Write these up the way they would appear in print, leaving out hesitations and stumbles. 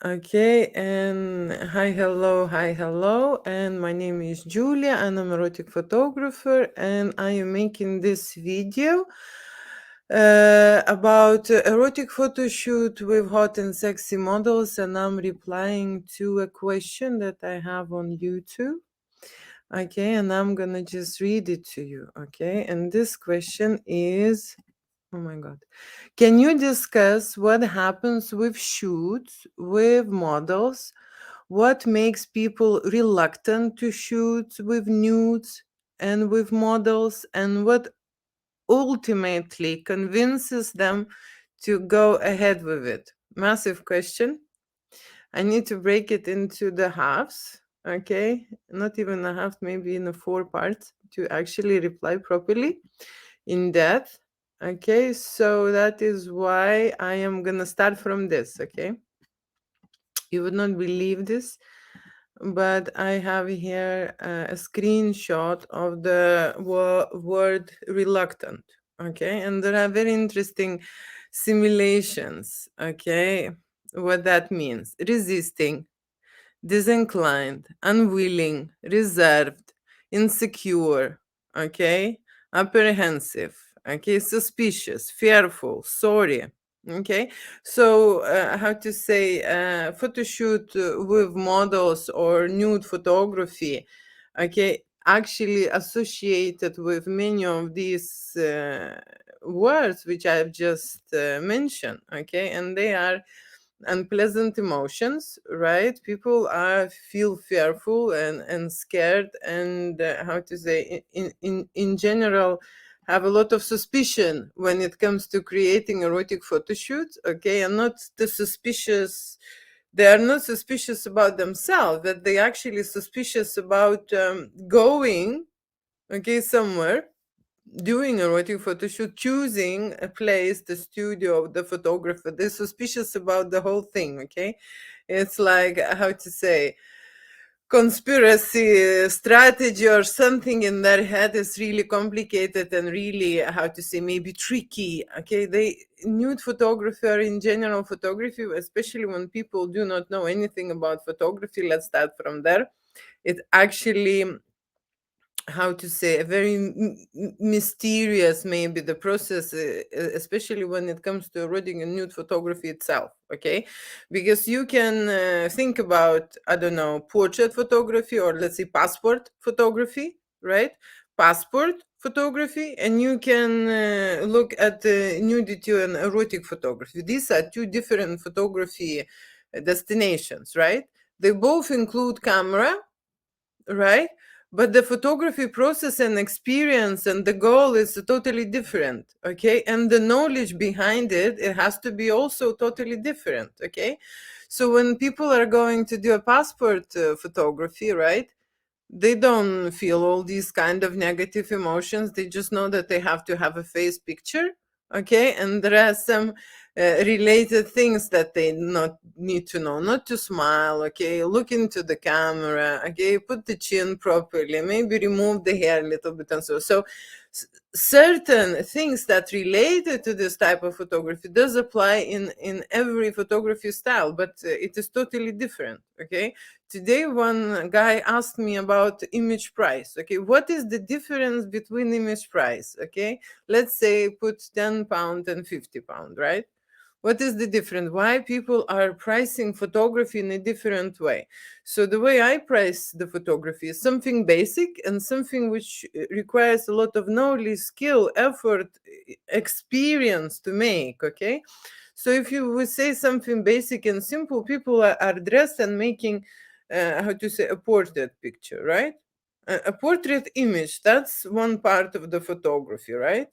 Okay, and hi, hello, and my name is Julia, and I'm an erotic photographer, and I am making this video about erotic photo shoot with hot and sexy models, and I'm replying to a question that I have on YouTube. Okay, and I'm gonna just read it to you. Okay, and this question is, oh my God. Can you discuss what happens with shoots with models? What makes people reluctant to shoot with nudes and with models? And what ultimately convinces them to go ahead with it? Massive question. I need to break it into the halves. Okay, not even a half, maybe in a 4 parts to actually reply properly in depth. Okay, so that is why I am gonna start from this. Okay, you would not believe this, but I have here a screenshot of the word reluctant. Okay, and there are very interesting simulations. Okay, what that means: resisting, disinclined, unwilling, reserved, insecure, okay, apprehensive, okay, suspicious, fearful, sorry. Okay, so how to say, photo shoot with models or nude photography, okay, actually associated with many of these words which I've just mentioned, okay, and they are unpleasant emotions, right? People are feel fearful and scared, and how to say, in general, have a lot of suspicion when it comes to creating erotic photo shoots. Okay, and not the suspicious, they are not suspicious about themselves, but they actually suspicious about going, okay, somewhere, doing a erotic photo shoot, choosing a place, the studio, the photographer. They're suspicious about the whole thing. Okay, it's like, how to say, conspiracy strategy or something in their head is really complicated and really, how to say, maybe tricky. Okay, they nude photography or in general photography, especially when people do not know anything about photography. Let's start from there. It actually, how to say, a very mysterious, maybe, the process, especially when it comes to eroding and nude photography itself. Okay, because you can think about, I don't know, portrait photography, or let's say passport photography, right? Passport photography, and you can look at nudity and erotic photography. These are two different photography destinations, right? They both include camera, right? But the photography process and experience and the goal is totally different. Okay, and the knowledge behind it, it has to be also totally different. Okay, so when people are going to do a passport photography, right, they don't feel all these kind of negative emotions. They just know that they have to have a face picture. Okay, and there are some related things that they not need to know: not to smile, okay, look into the camera, okay, put the chin properly, maybe remove the hair a little bit, and so certain things that related to this type of photography does apply in every photography style, but it is totally different. Okay, today one guy asked me about image price. Okay, what is the difference between image price? Okay, let's say put 10 pound and 50 pound, right? What is the difference? Why people are pricing photography in a different way? So the way I price the photography is something basic and something which requires a lot of knowledge, skill, effort, experience to make. Okay, so if you would say something basic and simple, people are dressed and making, how to say, a portrait picture, right? A portrait image, that's one part of the photography, right?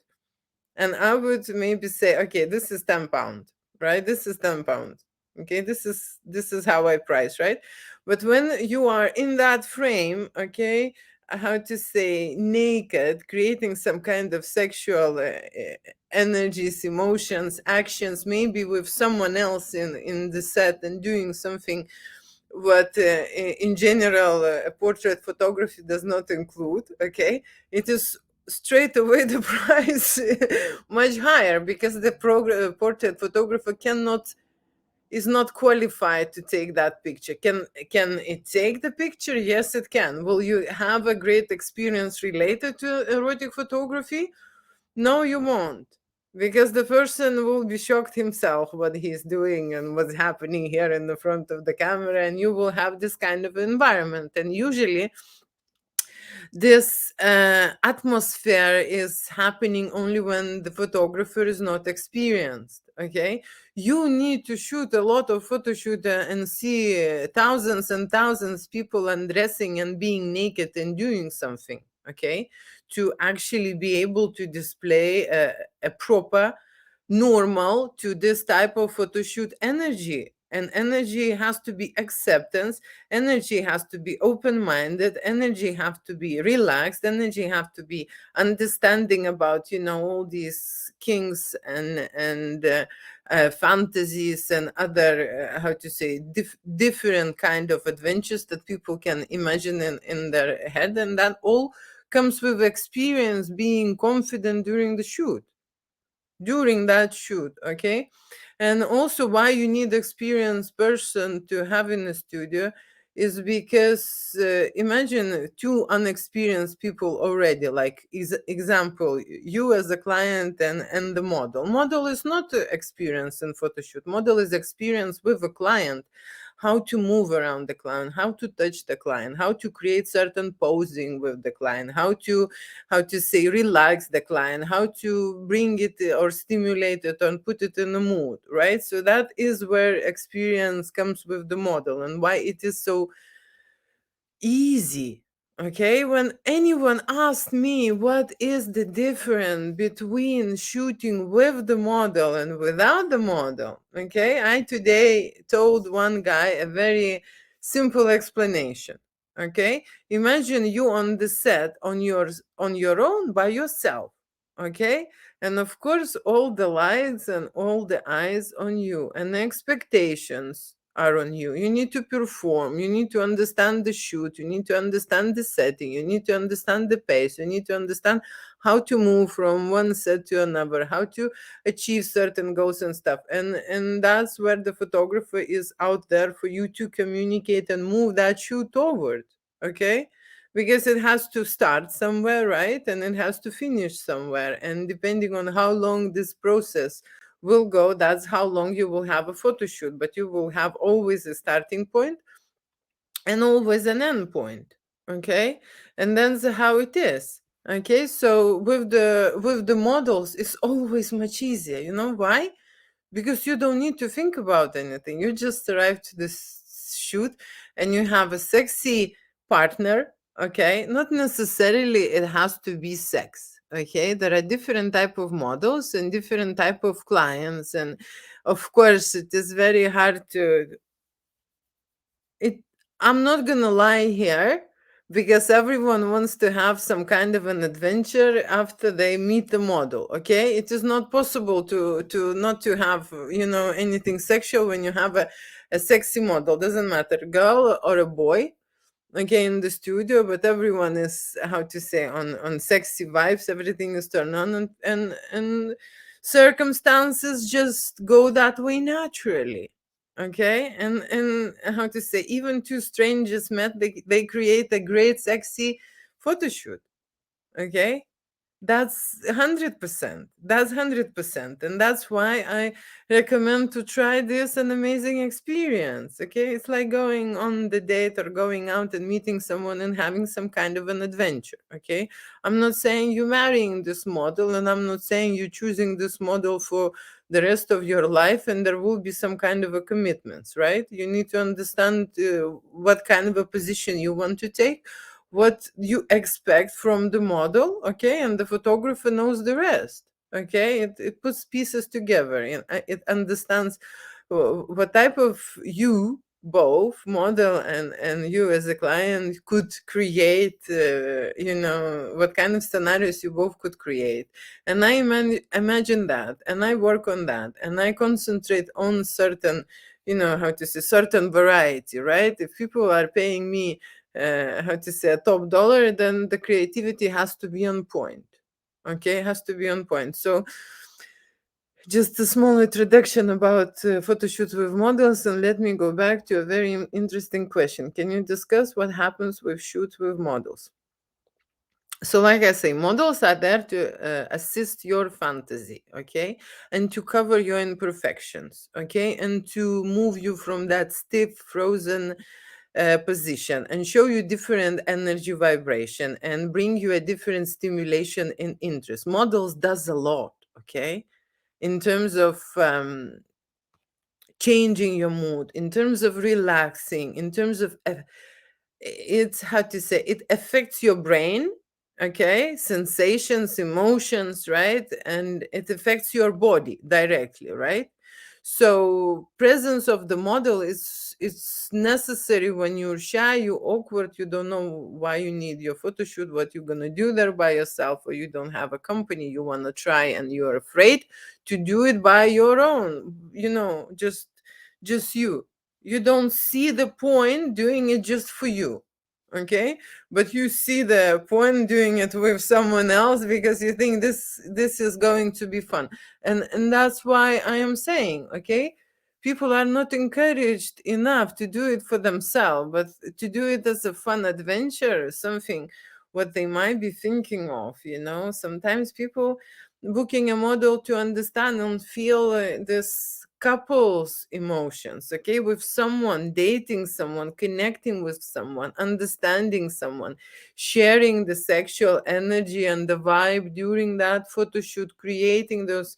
And I would maybe say, okay, this is 10 pound, right? This is 10 pound. Okay, this is how I price, right? But when you are in that frame, okay, how to say, naked, creating some kind of sexual energies, emotions, actions, maybe with someone else in the set, and doing something what in general portrait photography does not include. Okay, it is straight away the price much higher, because the portrait photographer cannot is not qualified to take that picture. Can it take the picture? Yes, it can. Will you have a great experience related to erotic photography? No, you won't, because the person will be shocked himself what he's doing and what's happening here in the front of the camera, and you will have this kind of environment. And usually this atmosphere is happening only when the photographer is not experienced. Okay, you need to shoot a lot of photo shoot and see thousands and thousands people undressing and being naked and doing something, okay, to actually be able to display a proper normal to this type of photo shoot energy. And energy has to be acceptance, energy has to be open-minded, energy have to be relaxed, energy have to be understanding about, you know, all these kings and fantasies and other how to say different kind of adventures that people can imagine in their head, and that all comes with experience, being confident during that shoot, okay. And also why you need experienced person to have in the studio is because imagine two unexperienced people already, like example, you as a client and the model is not experienced in photoshoot. Model is experienced with a client, how to move around the client, how to touch the client, how to create certain posing with the client, how to say relax the client, how to bring it or stimulate it and put it in a mood, right? So that is where experience comes with the model and why it is so easy. Okay, when anyone asked me what is the difference between shooting with the model and without the model, okay, I today told one guy a very simple explanation. Okay, imagine you on the set on your own by yourself. Okay, and of course all the lights and all the eyes on you and the expectations are on you. You need to perform, you need to understand the shoot, you need to understand the setting, you need to understand the pace, you need to understand how to move from one set to another, how to achieve certain goals and stuff. And that's where the photographer is out there for you to communicate and move that shoot forward. Okay, because it has to start somewhere, right, and it has to finish somewhere, and depending on how long this process will go, that's how long you will have a photo shoot. But you will have always a starting point and always an end point. Okay, and that's how it is. Okay, so with the models it's always much easier. You know why? Because you don't need to think about anything. You just arrive to this shoot and you have a sexy partner. Okay, not necessarily it has to be sex. Okay, there are different type of models and different type of clients, and of course it is very hard to it. I'm not gonna lie here, because everyone wants to have some kind of an adventure after they meet the model. Okay, it is not possible to not to have, you know, anything sexual when you have a sexy model. Doesn't matter, girl or a boy, okay, in the studio. But everyone is, how to say, on sexy vibes. Everything is turned on, and circumstances just go that way naturally. Okay, and how to say, even two strangers met, they create a great sexy photo shoot. Okay, that's 100%. That's 100%. And that's why I recommend to try this an amazing experience. Okay. It's like going on the date or going out and meeting someone and having some kind of an adventure. Okay. I'm not saying you marrying this model, and I'm not saying you choosing this model for the rest of your life and there will be some kind of a commitments, right? You need to understand what kind of a position you want to take, what you expect from the model, okay, and the photographer knows the rest. Okay, it puts pieces together and it understands what type of you, both model and you as a client, could create, you know, what kind of scenarios you both could create. And I imagine that, and I work on that, and I concentrate on certain, you know, how to say, certain variety, right? If people are paying me how to say, a top dollar, then the creativity has to be on point. Okay, it has to be on point. So Just a small introduction about photoshoot with models, and let me go back to a very interesting question. Can you discuss what happens with shoot with models? So, like I say, models are there to assist your fantasy, okay, and to cover your imperfections, okay, and to move you from that stiff, frozen position and show you different energy vibration and bring you a different stimulation and interest. Models does a lot, okay, in terms of changing your mood, in terms of relaxing, in terms of it's how to say, it affects your brain, okay, sensations, emotions, right, and it affects your body directly, right? So presence of the model is it's necessary when you're shy, you awkward, you don't know why you need your photo shoot, what you're going to do there by yourself, or you don't have a company you want to try and you're afraid to do it by your own, just you don't see the point doing it just for you, okay, but you see the point doing it with someone else because you think this is going to be fun. And that's why I am saying, okay, people are not encouraged enough to do it for themselves, but to do it as a fun adventure, something what they might be thinking of, sometimes people booking a model to understand and feel this couples emotions, okay, with someone, dating someone, connecting with someone, understanding someone, sharing the sexual energy and the vibe during that photo shoot, creating those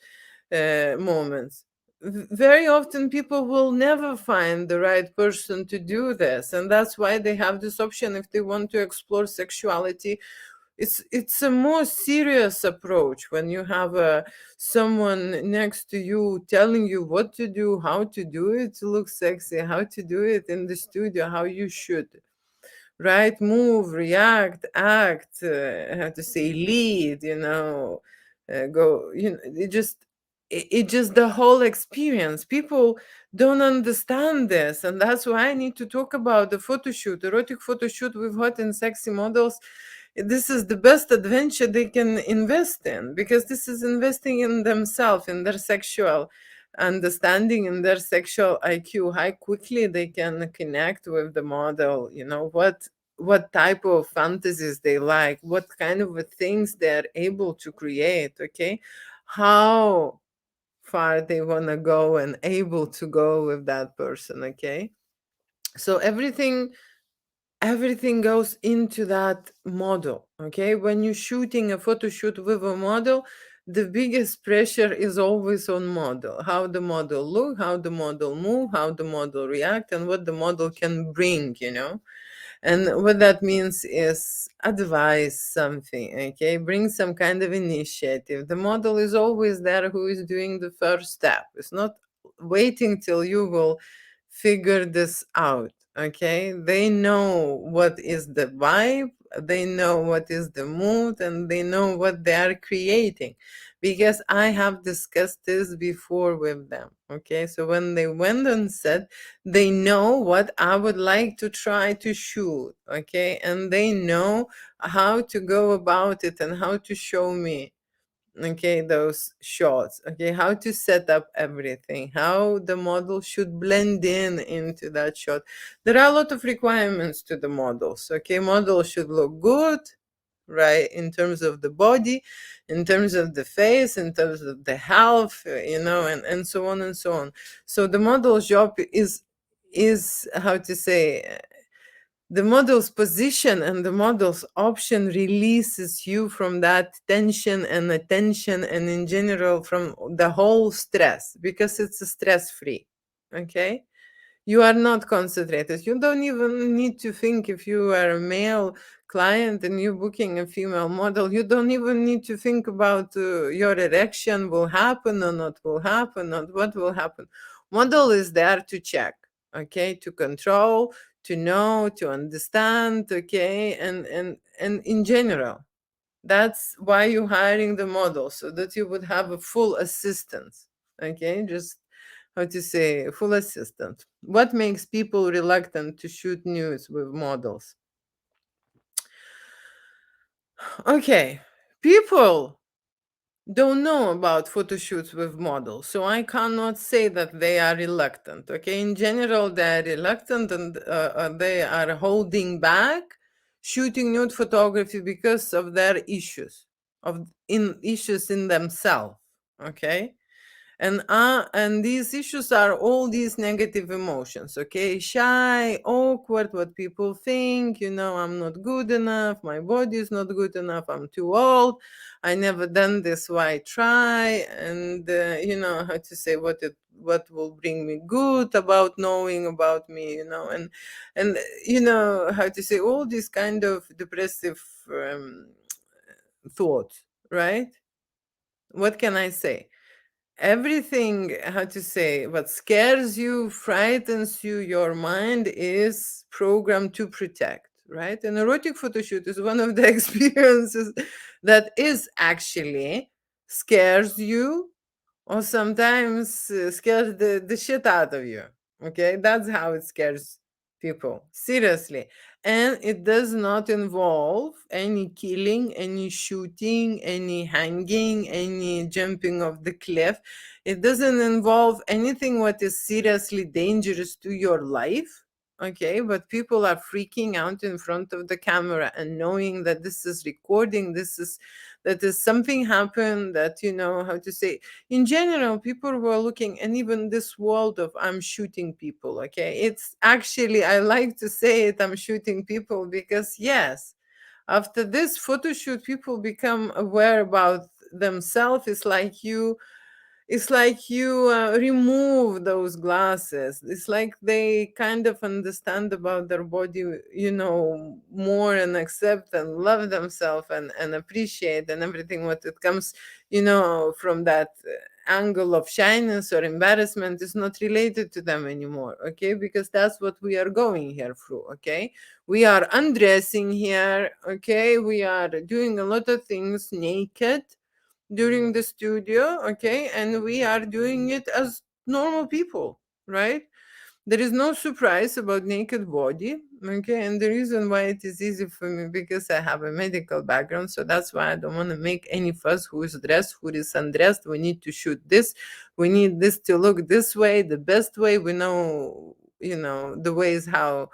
moments. Very often people will never find the right person to do this, and that's why they have this option if they want to explore sexuality. It's a more serious approach when you have someone next to you telling you what to do, how to do it to look sexy, how to do it in the studio, how you should, right, move, react, act, how to say, lead, go, it just the whole experience. People don't understand this, and that's why I need to talk about the photo shoot, erotic photo shoot with hot and sexy models. This is the best adventure they can invest in, because this is investing in themselves, in their sexual understanding, in their sexual IQ, how quickly they can connect with the model, what type of fantasies they like, what kind of things they're able to create, okay, how far they want to go and able to go with that person, okay. So everything goes into that model, okay. When you're shooting a photo shoot with a model, the biggest pressure is always on model, how the model look, how the model move, how the model react, and what the model can bring, and what that means is advise something, okay, bring some kind of initiative. The model is always there, who is doing the first step. It's not waiting till you will figure this out, okay. They know what is the vibe, they know what is the mood, and they know what they are creating, because I have discussed this before with them, okay. So when they went on set, they know what I would like to try to shoot, okay, and they know how to go about it and how to show me, okay, those shots, okay, how to set up everything, how the model should blend in into that shot. There are a lot of requirements to the models, okay. Model should look good, right, in terms of the body, in terms of the face, in terms of the health, and so on and so on. So the model's job is how to say, the model's position and the model's option releases you from that tension and attention, and in general from the whole stress, because it's stress free, okay. You are not concentrated. You don't even need to think. If you are a male client and you're booking a female model, you don't even need to think about your erection will happen or not will happen, or what will happen. Model is there to check, okay, to control, to know, to understand, okay, and in general, that's why you're hiring the model, so that you would have a full assistance, okay, just how to say, full assistant. What makes people reluctant to shoot nudes with models? Okay, people don't know about photo shoots with models, so I cannot say that they are reluctant. Okay, in general, they are reluctant, and they are holding back shooting nude photography because of their issues, of in issues in themselves. Okay, and these issues are all these negative emotions. Okay, shy, awkward, what people think, I'm not good enough, my body is not good enough, I'm too old, I never done this, why try, and how to say, what will bring me good about knowing about me, and how to say, all these kind of depressive thoughts, right? What can I say? Everything, how to say, what scares you, frightens you, your mind is programmed to protect, right? An erotic photo shoot is one of the experiences that is actually scares you, or sometimes scares the shit out of you. Okay, that's how it scares people, seriously. And it does not involve any killing, any shooting, any hanging, any jumping off the cliff. It doesn't involve anything what is seriously dangerous to your life. Okay, but people are freaking out in front of the camera and knowing that this is recording, that is something happened, that how to say, in general, people were looking, and even this world of I'm shooting people. Okay, it's actually, I like to say it, I'm shooting people, because yes, after this photo shoot, people become aware about themselves. It's like you remove those glasses. It's like they kind of understand about their body, more, and accept and love themselves, and appreciate, and everything what it comes, from that angle of shyness or embarrassment is not related to them anymore. Okay, because that's what we are going here through. Okay, we are undressing here. Okay, we are doing a lot of things naked during the studio. Okay, and we are doing it as normal people, right? There is no surprise about naked body. Okay, and the reason why it is easy for me, because I have a medical background, so that's why I don't want to make any fuss, who is dressed, who is undressed. We need to shoot this, we need this to look this way, the best way. We know, the ways how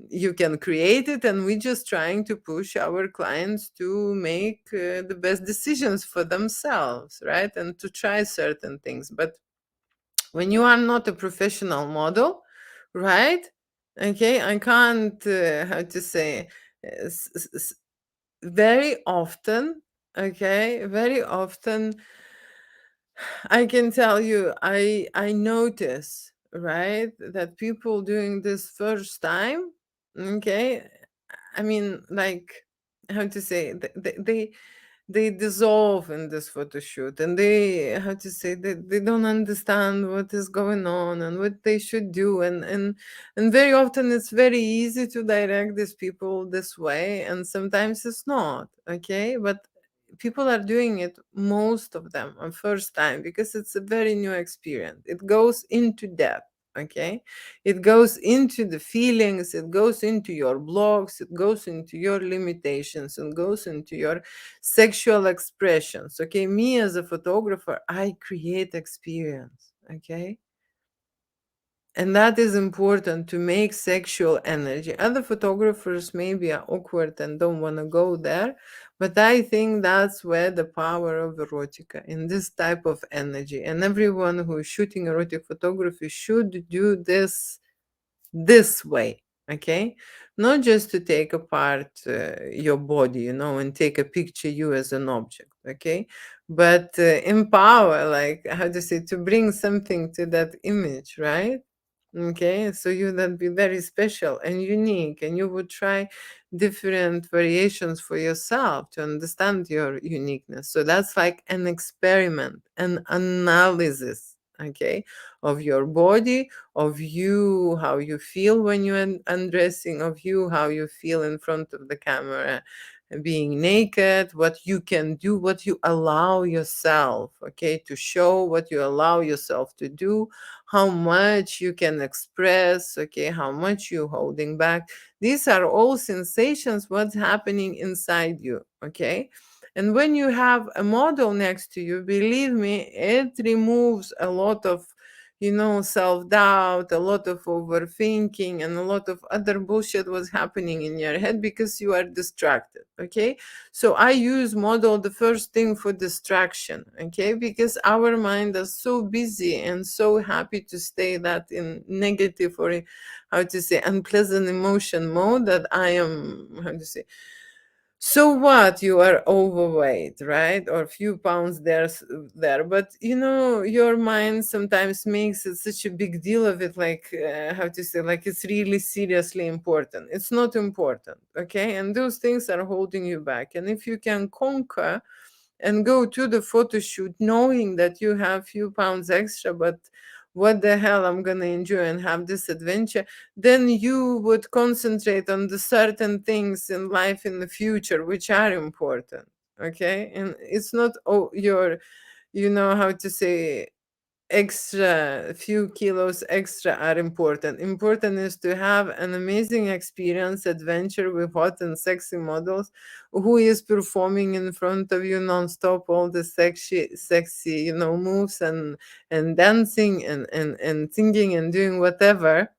you can create it, and we're just trying to push our clients to make the best decisions for themselves, right? And to try certain things. But when you are not a professional model, right? Okay, I can't, how to say, very often, okay, very often, I can tell you, I notice, right, that people doing this first time, okay, I mean, like, how to say, they dissolve in this photo shoot, and they, how to say, they don't understand what is going on and what they should do, and very often it's very easy to direct these people this way, and sometimes it's not. Okay, but people are doing it, most of them, on first time, because it's a very new experience. It goes into depth. Okay, it goes into the feelings, it goes into your blocks, it goes into your limitations, and goes into your sexual expressions. Okay, me as a photographer, I create experience. Okay, and that is important to make sexual energy. Other photographers maybe are awkward and don't want to go there, but I think that's where the power of erotica, in this type of energy. And everyone who is shooting erotic photography should do this way. Okay, not just to take apart your body, and take a picture you as an object. Okay, but empower, like, how to say, to bring something to that image, right? Okay, so you would be very special and unique, and you would try different variations for yourself to understand your uniqueness. So that's like an experiment, an analysis, okay, of your body, of you, how you feel when you're undressing, of you, how you feel in front of the camera, being naked, what you can do, what you allow yourself, okay, to show, what you allow yourself to do, how much you can express, okay, how much you're holding back. These are all sensations, what's happening inside you. Okay, And when you have a model next to you, believe me, it removes a lot of, self-doubt, a lot of overthinking, and a lot of other bullshit was happening in your head because you are distracted. Okay, so I use model the first thing for distraction. Okay, because our mind is so busy and so happy to stay that in negative, or how to say, unpleasant emotion mode, that I am, how to say, so what, you are overweight, right? Or a few pounds there, but your mind sometimes makes it such a big deal of it, like, how to say, like it's really seriously important. It's not important. Okay, and those things are holding you back. And if you can conquer and go to the photo shoot knowing that you have few pounds extra, but what the hell, I'm gonna enjoy and have this adventure, then you would concentrate on the certain things in life in the future which are important. Okay, and it's not, oh, your, how to say, extra few kilos extra are important. Important is to have an amazing experience, adventure with hot and sexy models who is performing in front of you non-stop all the sexy moves, and dancing, and singing and doing whatever,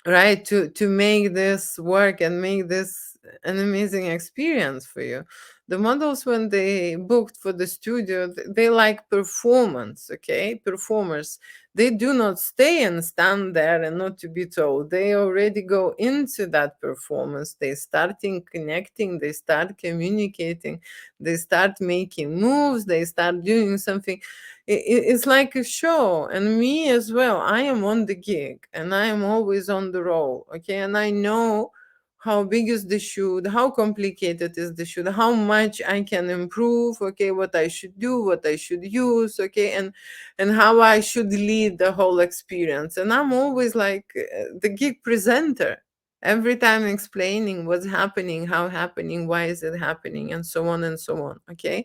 right, to make this work and make this an amazing experience for you. The models, when they booked for the studio, they like performance. Okay, performers, they do not stay and stand there and not to be told. They already go into that performance. They starting connecting, they start communicating, they start making moves, they start doing something. It's like a show. And me as well, I am on the gig and I am always on the roll. Okay, and I know how big is the shoot, how complicated is the shoot, how much I can improve. Okay, what I should do, what I should use. Okay, and how I should lead the whole experience. And I'm always like, the gig presenter, every time explaining what's happening, how happening, why is it happening, and so on and so on. Okay,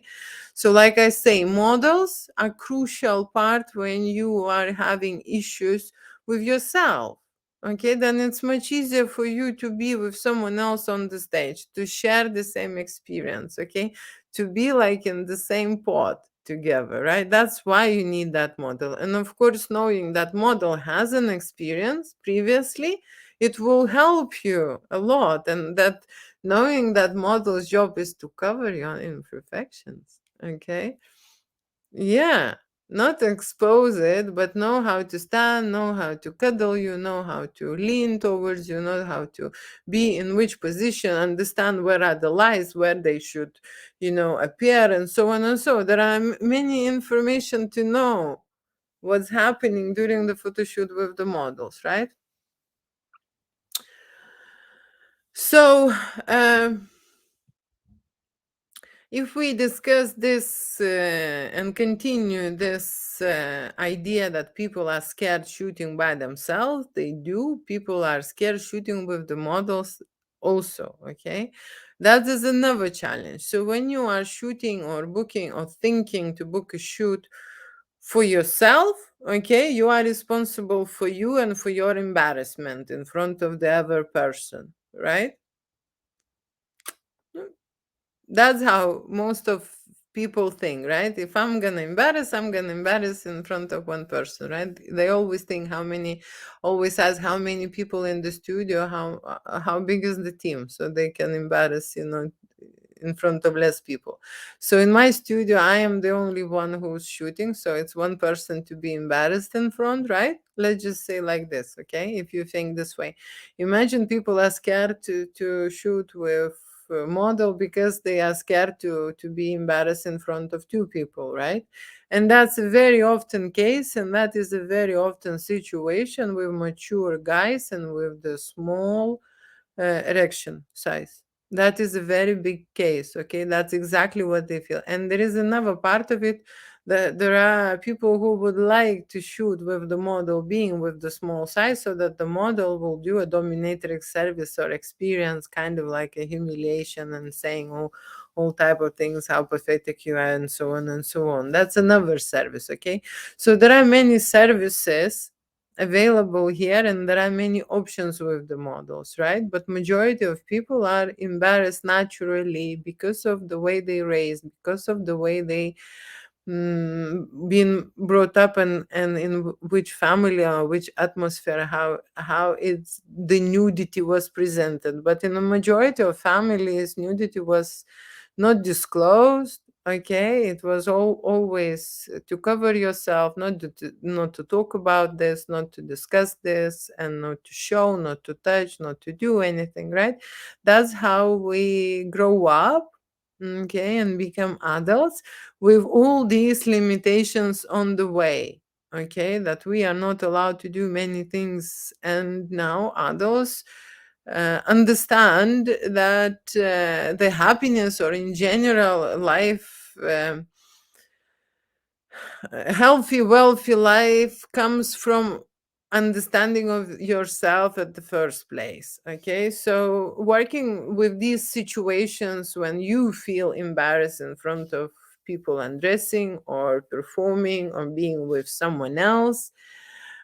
so like I say, models are crucial part when you are having issues with yourself. Okay, then it's much easier for you to be with someone else on the stage, to share the same experience. Okay, to be like in the same pot together, right? That's why you need that model. And of course, knowing that model has an experience previously, it will help you a lot. And that knowing that model's job is to cover your imperfections. Okay, yeah, not expose it, but know how to stand, know how to cuddle you, know how to lean towards you, know how to be in which position, understand where are the lies, where they should, appear, and so on and so. There are many information to know what's happening during the photo shoot with the models, right? So, um, if we discuss this and continue this idea that people are scared shooting by themselves, they do. People are scared shooting with the models also. Okay, that is another challenge. So when you are shooting or booking or thinking to book a shoot for yourself, okay, you are responsible for you and for your embarrassment in front of the other person, right? That's how most of people think, right? If I'm gonna embarrass, I'm gonna embarrass in front of one person, right? They always think always ask how many people in the studio, how big is the team, so they can embarrass, in front of less people. So in my studio, I am the only one who's shooting, so it's one person to be embarrassed in front, right? Let's just say like this, okay? If you think this way, imagine people are scared to shoot with model because they are scared to be embarrassed in front of two people, right? And that's a very often case, and that is a very often situation with mature guys and with the small erection size. That is a very big case. Okay, that's exactly what they feel. And there is another part of it that there are people who would like to shoot with the model being with the small size, so that the model will do a dominatrix service or experience kind of like a humiliation and saying all type of things, how pathetic you are, and so on and so on. That's another service. Okay, so there are many services available here, and there are many options with the models, right? But majority of people are embarrassed naturally because of the way they raised, because of the way they been brought up, and in which family or which atmosphere, how it's the nudity was presented. But in a majority of families, nudity was not disclosed. Okay, it was always to cover yourself, not to talk about this, not to discuss this, and not to show, not to touch, not to do anything, right? That's how we grow up, okay, and become adults with all these limitations on the way, okay, that we are not allowed to do many things. And now adults understand that the happiness, or in general life, a healthy, wealthy life comes from understanding of yourself at the first place. Okay, so working with these situations when you feel embarrassed in front of people undressing or performing or being with someone else,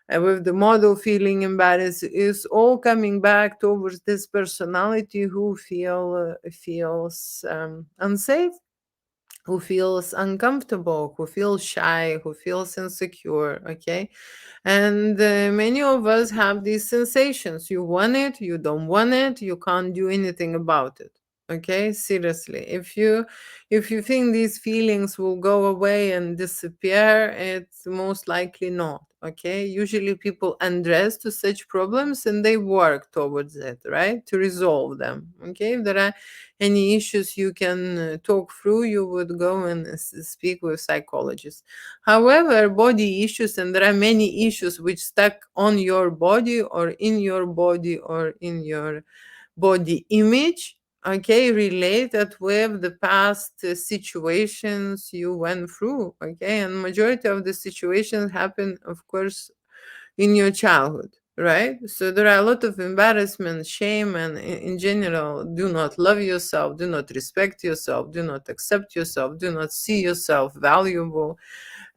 with the model feeling embarrassed, is all coming back towards this personality who feels unsafe, who feels uncomfortable, who feels shy, who feels insecure. Okay, and many of us have these sensations. You want it, you don't want it, you can't do anything about it. Okay, seriously, if you think these feelings will go away and disappear, it's most likely not. Okay, usually people undress to such problems and they work towards it, right, to resolve them. Okay, if there are any issues you can talk through, you would go and speak with psychologists. However, body issues, and there are many issues which stuck on your body or in your body or in your body image, okay, related with the past situations you went through. Okay, and majority of the situations happen, of course, in your childhood, right? So there are a lot of embarrassment, shame, and in general, do not love yourself, do not respect yourself, do not accept yourself, do not see yourself valuable.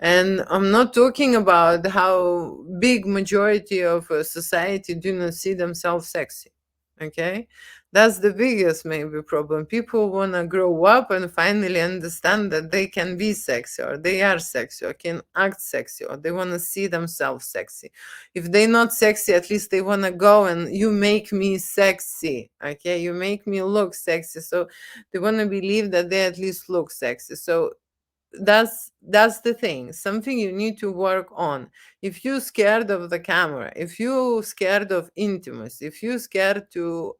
And I'm not talking about how big majority of society do not see themselves sexy. Okay, that's the biggest maybe problem. People want to grow up and finally understand that they can be sexy, or they are sexy, or can act sexy, or they want to see themselves sexy. If they're not sexy, at least they want to go and you make me sexy. Okay, you make me look sexy. So they want to believe that they at least look sexy. So that's the thing, something you need to work on. If you're scared of the camera, if you're scared of intimacy, if you're scared to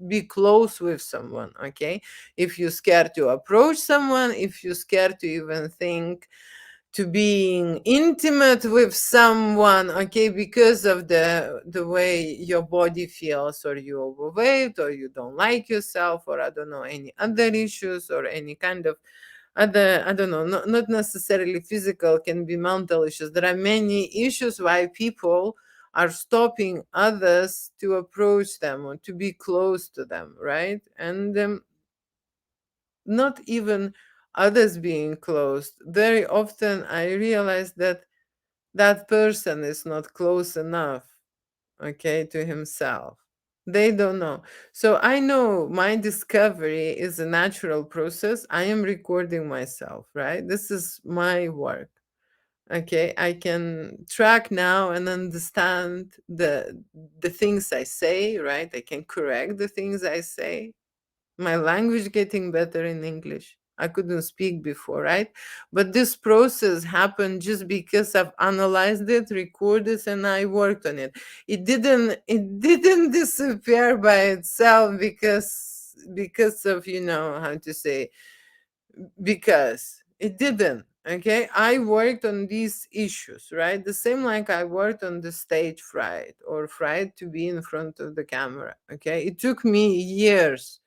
be close with someone, okay, if you're scared to approach someone, if you're scared to even think to being intimate with someone, okay, because of the way your body feels, or you're overweight, or you don't like yourself, or I don't know, any other issues, or any kind of other, I don't know, not necessarily physical, can be mental issues. There are many issues why people are stopping others to approach them or to be close to them, right? And not even others being close. Very often I realize that that person is not close enough, okay, to himself. They don't know. So I know my discovery is a natural process. I am recording myself, right? This is my work. Okay, I can track now and understand the things I say, right? I can correct the things I say. My language getting better in English. I couldn't speak before, right? But this process happened just because I've analyzed it, recorded, and I worked on it. It didn't disappear by itself because of, how to say, because it didn't. Okay, I worked on these issues, right? The same like I worked on the stage fright, or fright to be in front of the camera. Okay, it took me years,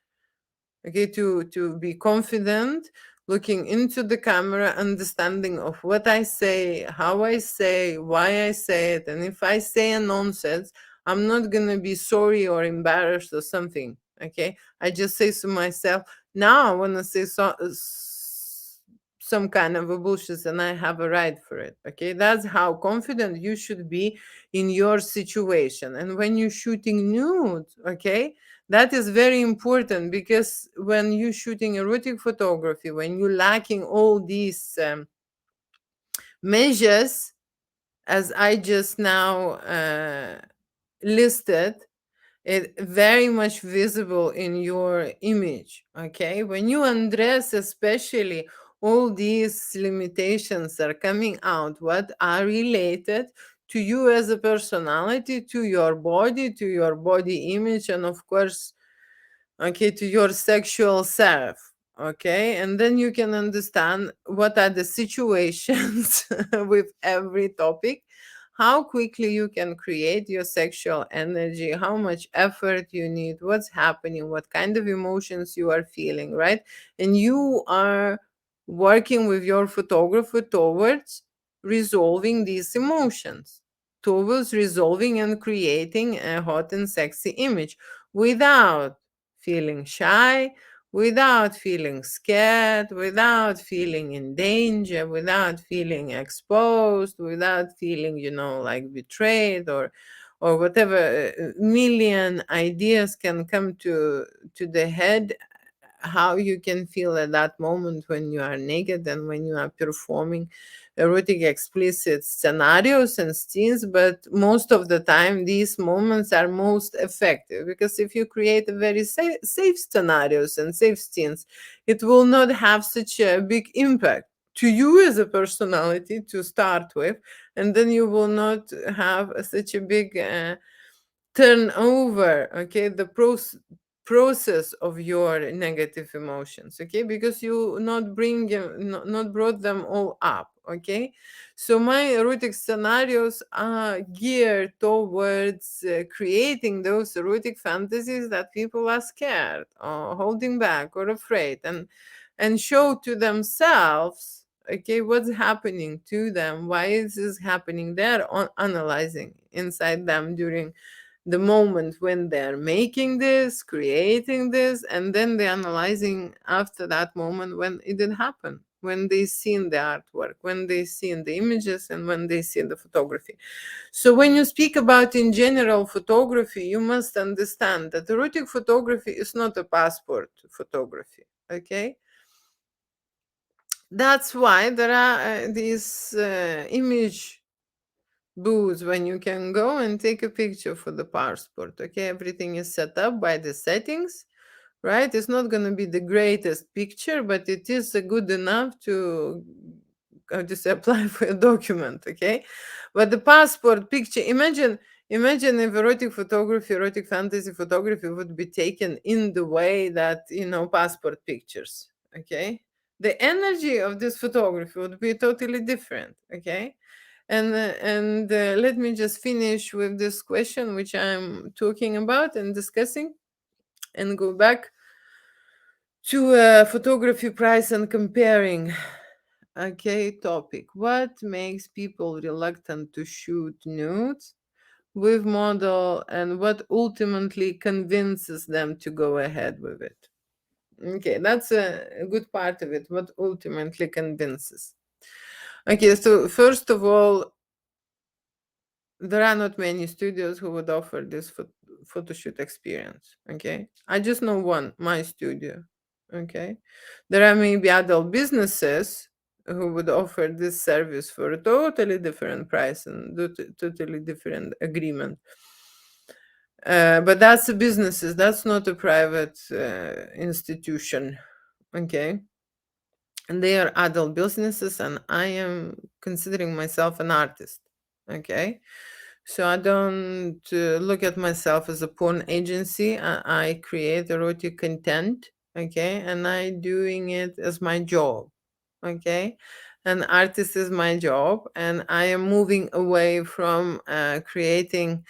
okay, to be confident, looking into the camera, understanding of what I say, how I say, why I say it, and if I say a nonsense, I'm not gonna be sorry or embarrassed or something. Okay, I just say to myself, now I want to say some kind of a bullshit and I have a right for it. Okay, that's how confident you should be in your situation. And when you're shooting nude, okay, that is very important, because when you're shooting erotic photography, when you're lacking all these measures, as I just now listed, it very much visible in your image. Okay, when you undress, especially, all these limitations are coming out, what are related to you as a personality, to your body image, and of course, okay, to your sexual self. Okay, and then you can understand what are the situations with every topic, how quickly you can create your sexual energy, how much effort you need, what's happening, what kind of emotions you are feeling, right? And you are working with your photographer towards resolving these emotions, towards resolving and creating a hot and sexy image without feeling shy, without feeling scared, without feeling in danger, without feeling exposed, without feeling, like betrayed, or whatever. Million ideas can come to the head, how you can feel at that moment when you are naked and when you are performing erotic explicit scenarios and scenes. But most of the time these moments are most effective, because if you create a very safe scenarios and safe scenes, it will not have such a big impact to you as a personality to start with, and then you will not have such a big turn over, okay, the process of your negative emotions, okay, because you not brought them all up. Okay, so my erotic scenarios are geared towards creating those erotic fantasies that people are scared or holding back or afraid, and show to themselves, okay, what's happening to them, why is this happening. They're analyzing inside them during the moment when they're making this, creating this, and then they're analyzing after that moment when it did happen, when they seen the artwork, when they seen the images, and when they see the photography. So when you speak about in general photography, you must understand that erotic photography is not a passport photography. Okay, that's why there are these image booths when you can go and take a picture for the passport. Okay, everything is set up by the settings, right? It's not going to be the greatest picture, but it is good enough to how to say, apply for a document. Okay, but the passport picture, imagine if erotic fantasy photography would be taken in the way that, passport pictures. Okay, the energy of this photography would be totally different. Okay, and let me just finish with this question which I'm talking about and discussing, and go back to photography price and comparing. Okay, topic. What makes people reluctant to shoot nudes with model, and what ultimately convinces them to go ahead with it? Okay, that's a good part of it. What ultimately convinces? Okay, so first of all, there are not many studios who would offer this photo shoot experience. Okay, I just know one, my studio. Okay, there are maybe adult businesses who would offer this service for a totally different price and totally different agreement. But that's the businesses, that's not a private institution. Okay, and they are adult businesses, and I am considering myself an artist. Okay, so I don't look at myself as a porn agency. I create erotic content, okay, and I doing it as my job, okay. An artist is my job, and I am moving away from creating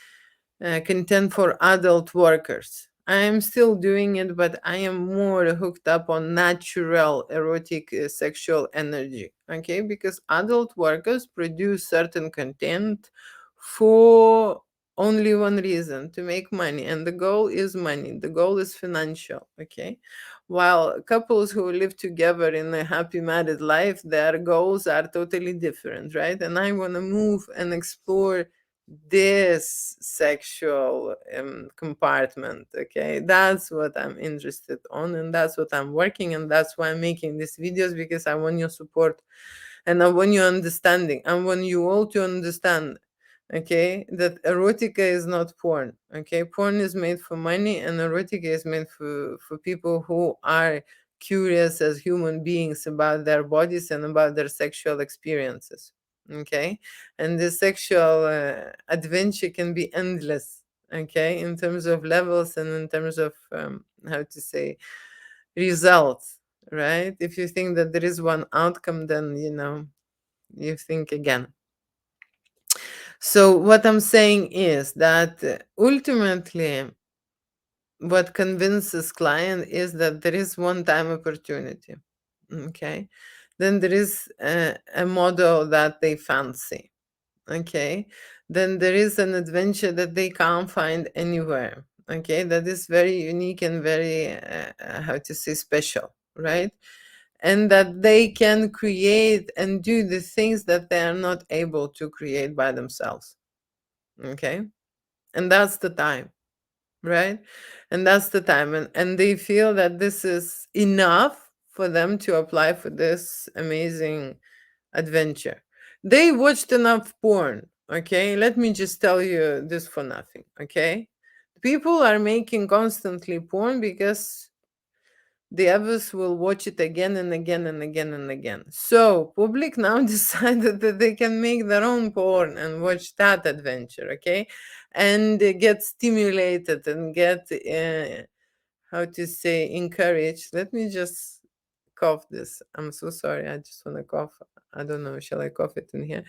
content for adult workers. I am still doing it, but I am more hooked up on natural erotic sexual energy. Okay, because adult workers produce certain content for only one reason: to make money. And the goal is money, the goal is financial. Okay, while couples who live together in a happy married life, their goals are totally different, right? And I want to move and explore this sexual compartment. Okay, that's what I'm interested on, and that's what I'm working, and that's why I'm making these videos, because I want your support, and I want your understanding. I want you all to understand, okay, that erotica is not porn. Okay, porn is made for money, and erotica is made for people who are curious as human beings about their bodies and about their sexual experiences. Okay, and the sexual adventure can be endless. Okay, in terms of levels and in terms of how to say, results, right? If you think that there is one outcome, then you think again. So what I'm saying is that ultimately what convinces client is that there is one time opportunity. Okay, then there is a model that they fancy. Okay, then there is an adventure that they can't find anywhere. Okay, that is very unique and very how to say, special, right? And that they can create and do the things that they are not able to create by themselves. Okay, and that's the time, right? And that's the time, and they feel that this is enough for them to apply for this amazing adventure. They watched enough porn. Okay, let me just tell you this for nothing. Okay, people are making constantly porn because the others will watch it again and again and again and again. So public now decided that they can make their own porn and watch that adventure. Okay, and get stimulated and get how to say, encouraged. Let me just cough this. I'm so sorry. I just want to cough. I don't know. Shall I cough it in here?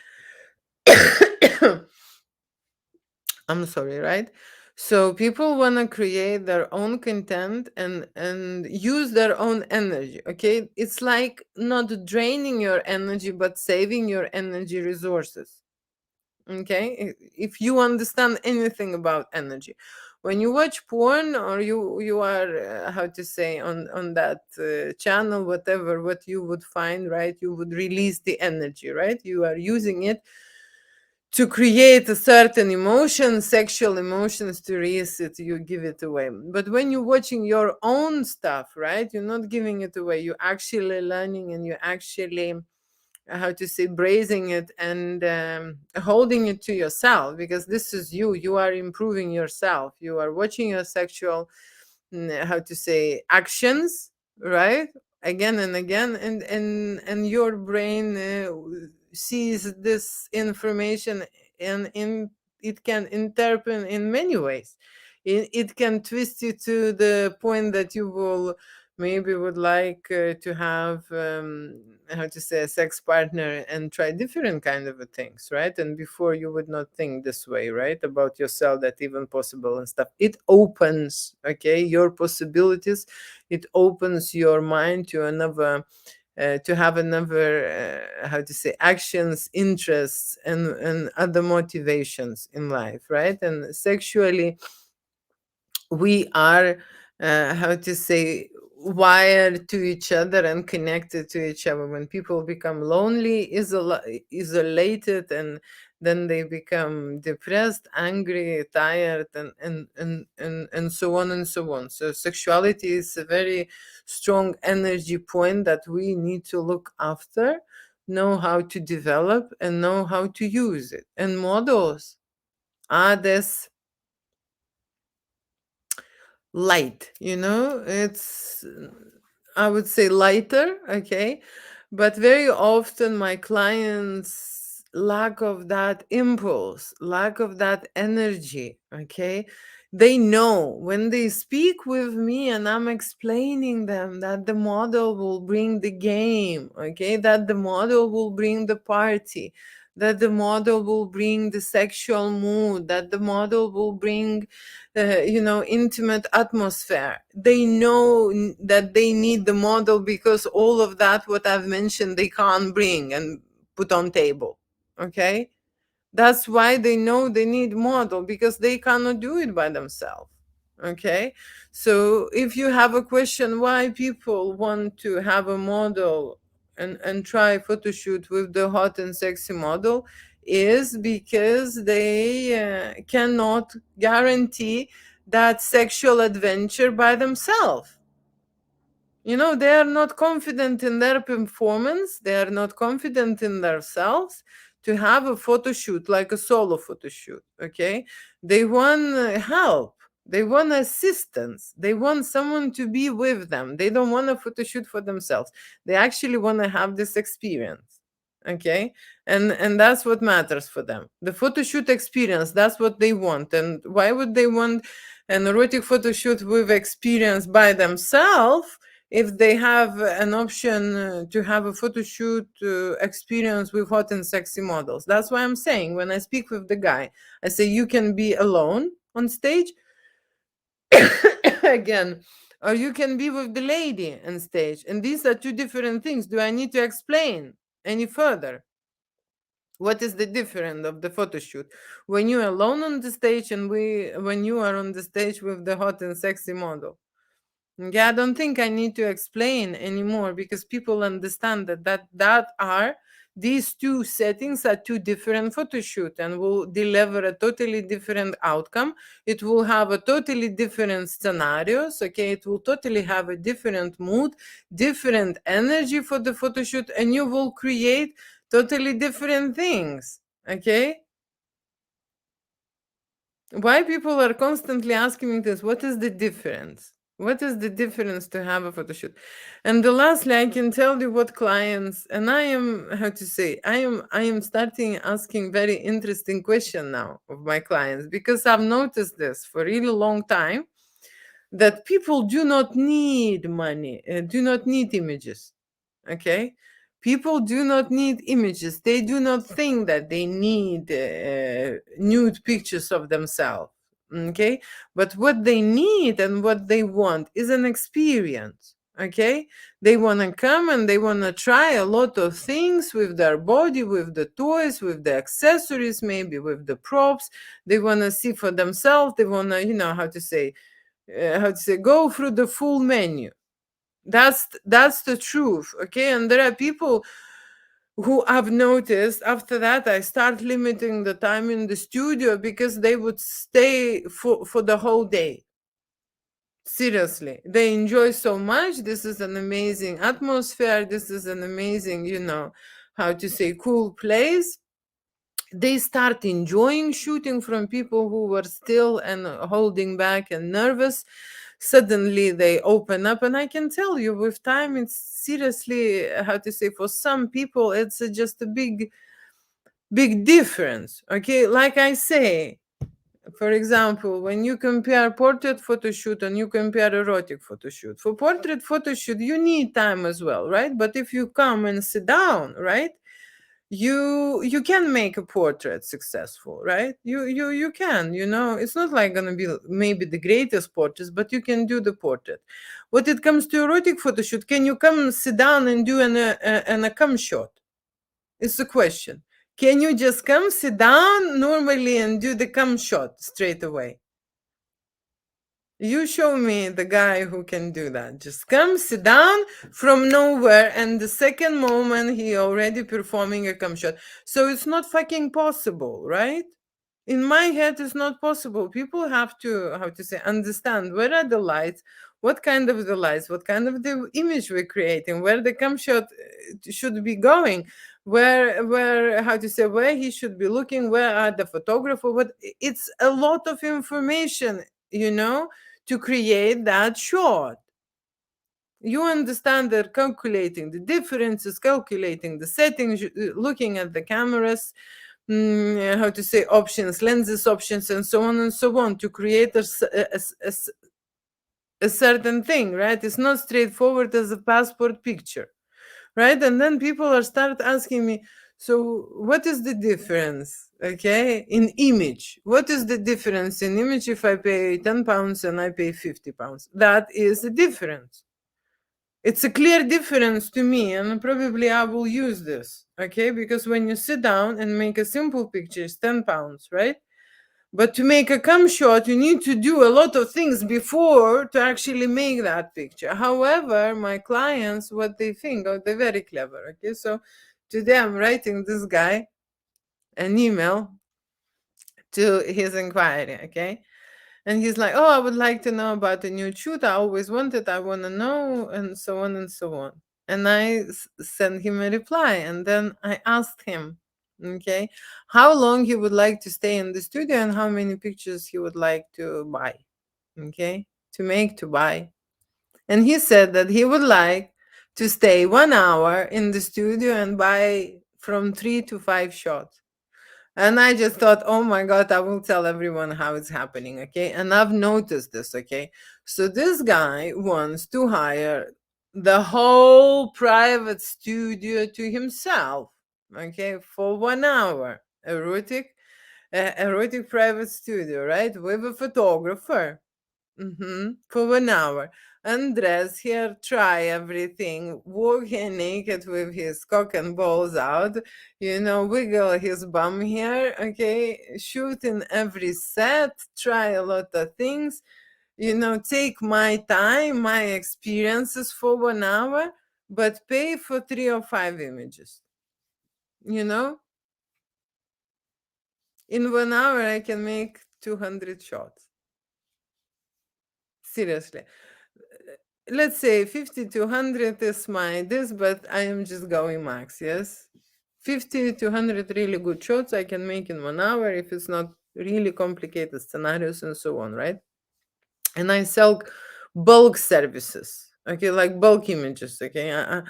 I'm sorry, right? So people want to create their own content and use their own energy. Okay, it's like not draining your energy but saving your energy resources. Okay, if you understand anything about energy, when you watch porn or you are how to say, on that channel, whatever, what you would find, right? You would release the energy, right? You are using it to create a certain emotion, sexual emotions, to release it, you give it away. But when you're watching your own stuff, right, you're not giving it away, you're actually learning, and you're actually how to say, bracing it and holding it to yourself, because this is you are improving yourself, you are watching your sexual how to say, actions, right, again and again, and your brain sees this information, and it can interpret in many ways. It can twist you to the point that you will maybe would like to have how to say, a sex partner and try different kind of things, right? And before you would not think this way, right, about yourself, that even possible and stuff. It opens, okay, your possibilities. It opens your mind to another to have another how to say, actions, interests, and other motivations in life, right? And sexually we are how to say, wired to each other and connected to each other. When people become lonely, isolated, and then they become depressed, angry, tired, and so on and so on. So sexuality is a very strong energy point that we need to look after, know how to develop, and know how to use it. And models are this light, it's I would say lighter. Okay, but very often my clients lack of that impulse, lack of that energy. Okay, they know when they speak with me and I'm explaining them that the model will bring the game, okay, that the model will bring the party, that the model will bring the sexual mood, that the model will bring intimate atmosphere. They know that they need the model, because all of that what I've mentioned they can't bring and put on table. Okay, That's why they know they need model, because they cannot do it by themselves. Okay, so if you have a question why people want to have a model and try photo shoot with the hot and sexy model, is because they cannot guarantee that sexual adventure by themselves. You know, they are not confident in their performance, they are not confident in themselves to have a photo shoot, like a solo photo shoot. Okay, they want help, they want assistance, they want someone to be with them. They don't want a photo shoot for themselves, they actually want to have this experience. Okay, and that's what matters for them, the photo shoot experience. That's what they want. And why would they want an erotic photo shoot with experience by themselves if they have an option to have a photo shoot experience with hot and sexy models? That's why I'm saying, when I speak with the guy, I say you can be alone on stage again, or you can be with the lady on stage, and these are two different things. Do I need to explain any further what is the difference of the photo shoot when you're alone on the stage and when you are on the stage with the hot and sexy model? Yeah, I don't think I need to explain anymore, because people understand that are these two settings are two different photo shoot and will deliver a totally different outcome. It will have a totally different scenarios. Okay, it will totally have a different mood, different energy for the photo shoot, and you will create totally different things. Okay, why people are constantly asking me this, what is the difference, what is the difference to have a photo shoot? And the lastly, I can tell you what clients, and I am, how to say, I am starting asking very interesting question now of my clients, because I've noticed this for a really long time, that people do not need money, do not need images. Okay, people do not need images, they do not think that they need nude pictures of themselves. Okay, but what they need and what they want is an experience. Okay, they want to come and they want to try a lot of things with their body, with the toys, with the accessories, maybe with the props. They want to see for themselves, they want to, how to say, go through the full menu. That's the truth. Okay, and there are people who I've noticed after that I start limiting the time in the studio, because they would stay for the whole day. Seriously, they enjoy so much. This is an amazing atmosphere, this is an amazing, how to say, cool place. They start enjoying shooting from people who were still and holding back and nervous. Suddenly they open up, and I can tell you, with time, it's seriously, how to say, for some people it's just a big difference. Okay, like I say, for example, when you compare portrait photo shoot and you compare erotic photo shoot, for portrait photo shoot you need time as well, right? But if you come and sit down, right, you can make a portrait successful, right? You can, it's not like gonna be maybe the greatest portraits, but you can do the portrait. When it comes to erotic photo shoot, can you come sit down and do a cum shot? It's the question. Can you just come sit down normally and do the cum shot straight away? You show me the guy who can do that. Just come, sit down from nowhere, and the second moment he already performing a cum shot. So it's not fucking possible, right? In my head, it's not possible. People have to, how to say, understand where are the lights, what kind of the lights, what kind of the image we're creating, where the cum shot should be going, where how to say, where he should be looking, where are the photographer. What it's a lot of information, to create that shot. You understand that calculating the differences, calculating the settings, looking at the cameras, how to say, options, lenses options, and so on and so on, to create a certain thing, right? It's not straightforward as a passport picture, right? And then people are start asking me, so what is the difference, okay, in image? What is the difference in image if I pay £10 and I pay £50? That is the difference. It's a clear difference to me, and probably I will use this, okay? Because when you sit down and make a simple picture, it's 10 pounds, right? But to make a cum shot, you need to do a lot of things before to actually make that picture. However, my clients, what they think, oh, they're very clever, okay? So today I'm writing this guy an email to his inquiry, okay? And he's like, oh, I would like to know about the new shoot. I always wanted, I want to know, and so on and so on. And I sent him a reply. And then I asked him, okay, how long he would like to stay in the studio and how many pictures he would like to buy, okay, to buy. And he said that he would like to stay 1 hour in the studio and buy from 3 to 5 shots. And I just thought, oh my God, I will tell everyone how it's happening, okay? And I've noticed this, okay? So this guy wants to hire the whole private studio to himself, okay, for 1 hour. Erotic private studio, right? With a photographer. For 1 hour. Undress here, try everything, walk here naked with his cock and balls out, wiggle his bum here, okay, shoot in every set, try a lot of things, take my time, my experiences for 1 hour, but pay for 3 or 5 images. You know, in 1 hour, I can make 200 shots. Seriously. Let's say 50 to 100 is my this, but I am just going max, yes? 50 to 100 really good shots I can make in 1 hour if it's not really complicated scenarios and so on, right? And I sell bulk services, okay, like bulk images, okay? Uh,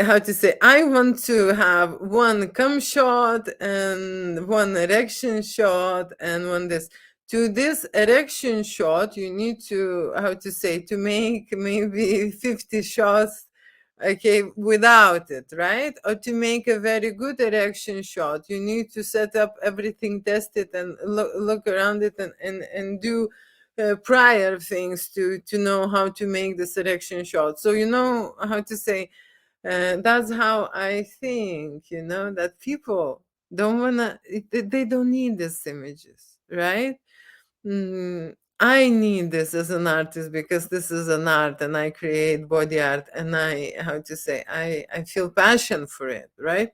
how to say, I want to have one cum shot and one erection shot and one this. To this erection shot, you need to, how to say, to make maybe 50 shots, okay, without it, right? Or to make a very good erection shot, you need to set up everything, test it, and look around it, and do prior things to know how to make the selection shot. So you know how to say, that's how I think, that people don't wanna, they don't need these images, right? I need this as an artist because this is an art and I create body art and I, how to say, I feel passion for it, right?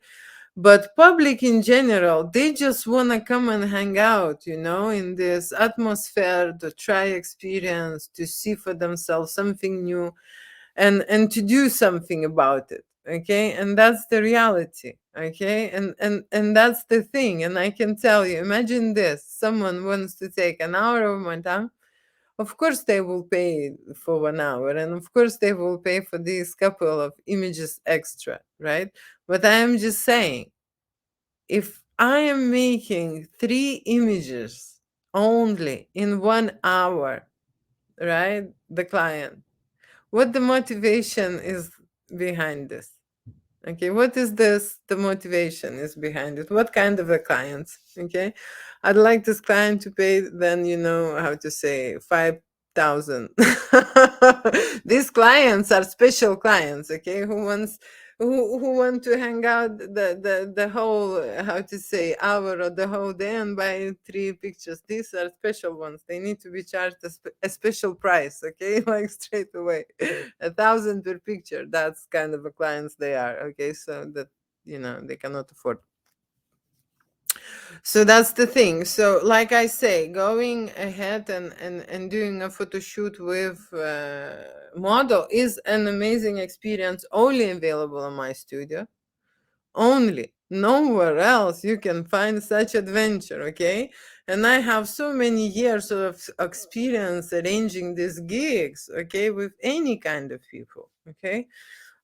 But public in general, they just want to come and hang out, in this atmosphere, to try experience, to see for themselves something new, and to do something about it, okay? And that's the reality, okay? And that's the thing. And I can tell you, imagine this: someone wants to take an hour of my time. Of course they will pay for 1 hour, and of course they will pay for these couple of images extra, right? But I am just saying, if I am making 3 images only in 1 hour, right? The client, what the motivation is behind this? Okay, what is this? The motivation is behind it. What kind of a client? Okay, I'd like this client to pay, then how to say, 5,000. These clients are special clients, okay, who want to hang out the whole, how to say, hour or the whole day and buy 3 pictures. These are special ones. They need to be charged a special price, okay, like straight away. 1,000 per picture. That's kind of a clients they are, okay, so that they cannot afford. So that's the thing. So like I say, going ahead and doing a photo shoot with model is an amazing experience, only available in my studio. Only, nowhere else you can find such adventure, okay? And I have so many years of experience arranging these gigs, okay, with any kind of people, okay?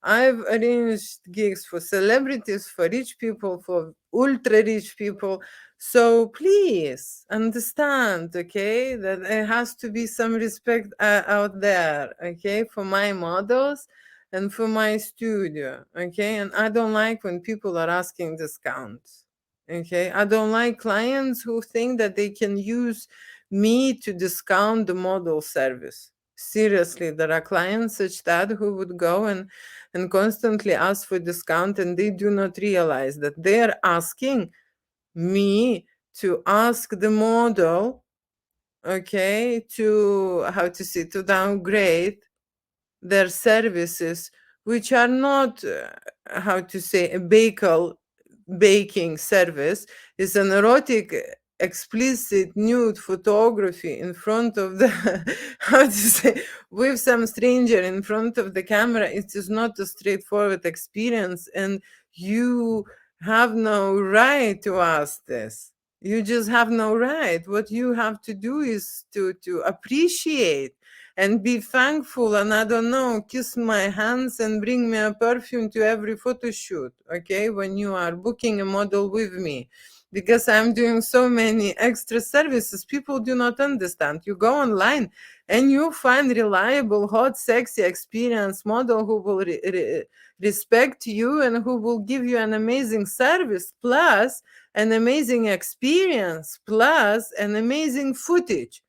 I've arranged gigs for celebrities, for rich people, for ultra rich people. So please understand, okay, that there has to be some respect out there, okay, for my models and for my studio, okay? And I don't like when people are asking discounts, okay? I don't like clients who think that they can use me to discount the model service. Seriously, there are clients such that who would go and constantly ask for discount, and they do not realize that they are asking me to ask the model, okay, to how to say, to downgrade their services, which are not how to say, a baking service. Is an erotic explicit nude photography in front of the how to say, with some stranger in front of the camera. It is not a straightforward experience, and you have no right to ask this. You just have no right. What you have to do is to appreciate and be thankful, and I don't know, kiss my hands and bring me a perfume to every photo shoot, okay, when you are booking a model with me, because I'm doing so many extra services. People do not understand. You go online and you find reliable, hot, sexy, experienced model who will respect you and who will give you an amazing service, plus an amazing experience, plus an amazing footage,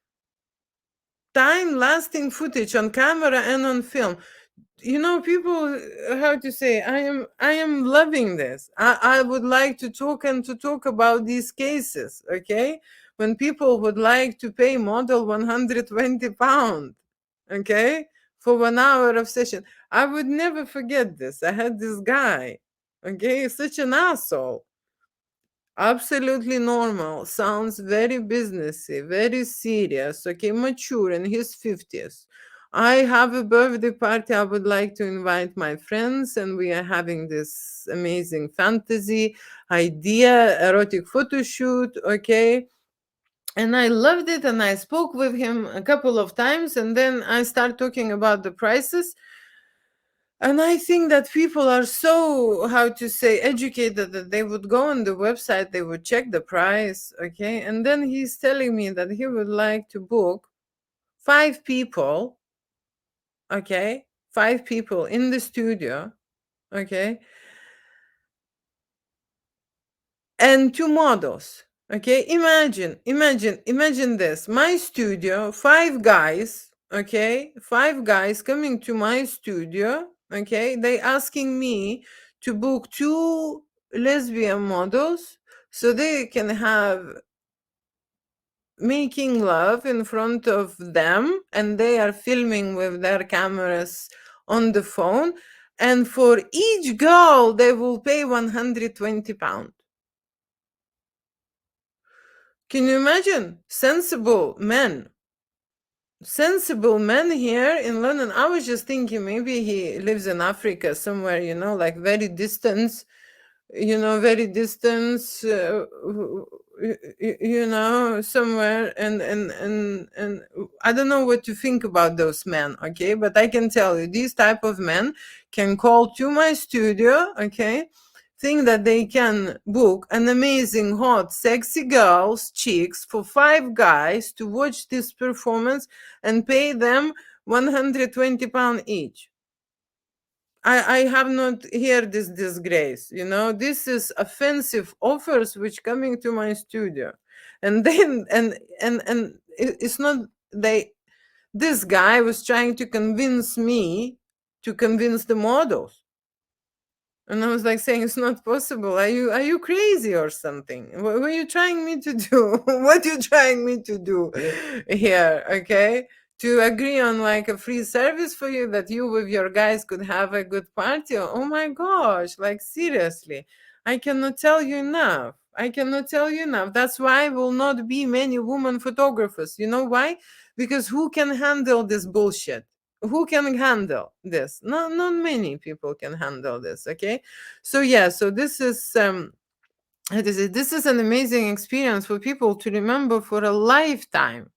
time lasting footage on camera and on film. You know, people, how to say, I am loving this. I would like to talk and to talk about these cases, okay, when people would like to pay model 120 pounds, okay, for 1 hour of session. I would never forget this. I had this guy, okay, such an asshole. Absolutely normal. Sounds very businessy, very serious, okay, mature, in his 50s. I have a birthday party. I would like to invite my friends, and we are having this amazing fantasy idea, erotic photo shoot, okay? And I loved it, and I spoke with him a couple of times, and then I start talking about the prices. And I think that people are so, how to say, educated that they would go on the website, they would check the price, okay? And then he's telling me that he would like to book 5 people, okay? 5 people in the studio, okay? And 2 models, okay? Imagine this. My studio, 5 guys, okay? 5 guys coming to my studio, okay? They asking me to book 2 lesbian models so they can have making love in front of them, and they are filming with their cameras on the phone, and for each girl they will pay 120 pounds. Can you imagine? Sensible men here in London. I was just thinking maybe he lives in Africa somewhere, like very distant, very distance, somewhere. And I don't know what to think about those men, okay? But I can tell you, these type of men can call to my studio, okay? Think that they can book an amazing, hot, sexy girls, chicks, for 5 guys to watch this performance and pay them 120 pounds each. I have not heard this disgrace. This is offensive offers which coming to my studio. And then and it's not they this guy was trying to convince me to convince the models. And I was like saying, it's not possible. Are you crazy or something? What are you trying me to do? What you trying me to do here? Okay. To agree on like a free service for you that you with your guys could have a good party. Oh my gosh. Like seriously. I cannot tell you enough. I cannot tell you enough. That's why will not be many women photographers. You know why? Because who can handle this bullshit? Who can handle this? Not many people can handle this, okay? So yeah, so this is this is an amazing experience for people to remember for a lifetime.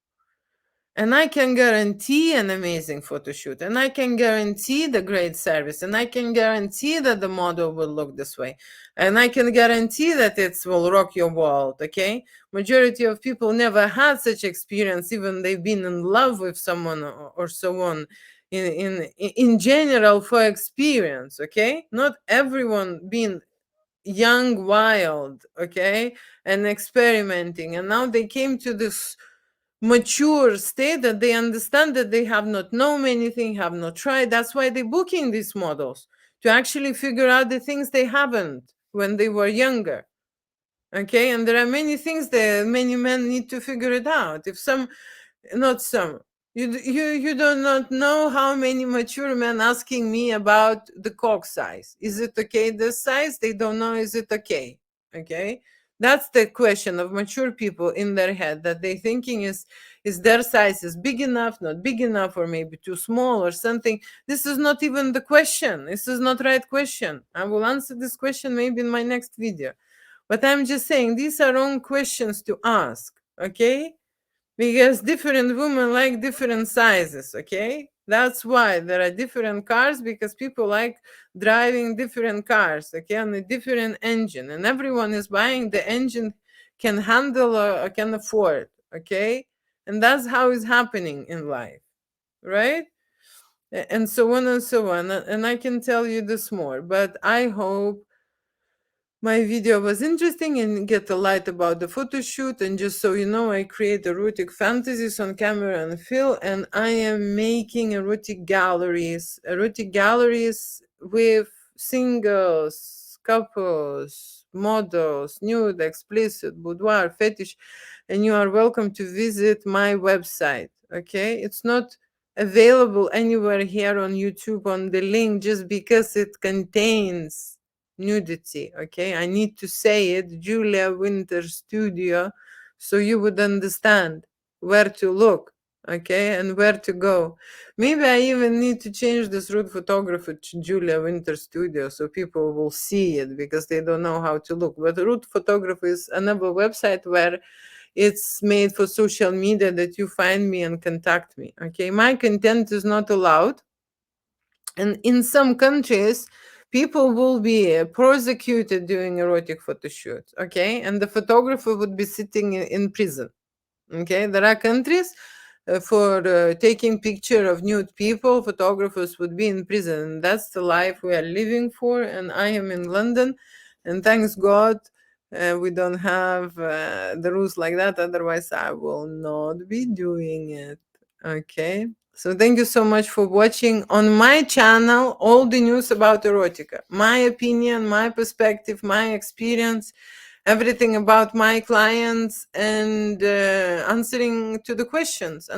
And I can guarantee an amazing photo shoot, and I can guarantee the great service, and I can guarantee that the model will look this way, and I can guarantee that it will rock your world, okay? Majority of people never had such experience, even they've been in love with someone or so on, in general, for experience, okay? Not everyone been young, wild, okay, and experimenting, and now they came to this mature state, that they understand that they have not known anything, have not tried. That's why they're booking these models, to actually figure out the things they haven't when they were younger. Okay, and there are many things that many men need to figure it out. If some, not some, you do not know how many mature men asking me about the cock size. Is it okay this size? They don't know, is it okay? Okay, that's the question of mature people in their head, that they thinking is their size is big enough, not big enough, or maybe too small or something. This is not even the question. This is not right question. I will answer this question maybe in my next video, but I'm just saying these are wrong questions to ask. Okay, because different women like different sizes. Okay, that's why there are different cars, because people like driving different cars, okay, on a different engine, and everyone is buying the engine can handle or can afford. Okay, and that's how it's happening in life, right? And so on and so on. And I can tell you this more, but I hope my video was interesting and get a light about the photo shoot. And just so you know, I create erotic fantasies on camera and film, and I am making erotic galleries with singles, couples, models, nude, explicit, boudoir, fetish, and you are welcome to visit my website. Okay, it's not available anywhere here on YouTube on the link just because it contains nudity. Okay, I need to say it, Julia Winter Studio, so you would understand where to look, okay, and where to go. Maybe I even need to change this root photographer to Julia Winter Studio so people will see it, because they don't know how to look. But root photography is another website where it's made for social media, that you find me and contact me. Okay, my content is not allowed, and in some countries people will be prosecuted doing erotic photo shoots. Okay, and the photographer would be sitting in prison. Okay, there are countries for taking picture of nude people, photographers would be in prison. And that's the life we are living for. And I am in London, and thanks God we don't have the rules like that. Otherwise, I will not be doing it. Okay. So thank you so much for watching on my channel all the news about erotica. My opinion, my perspective, my experience, everything about my clients, and answering to the questions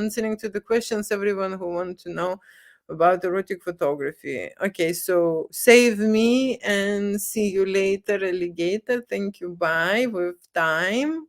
everyone who want to know about erotic photography. Okay, so save me and see you later, alligator. Thank you. Bye. With time.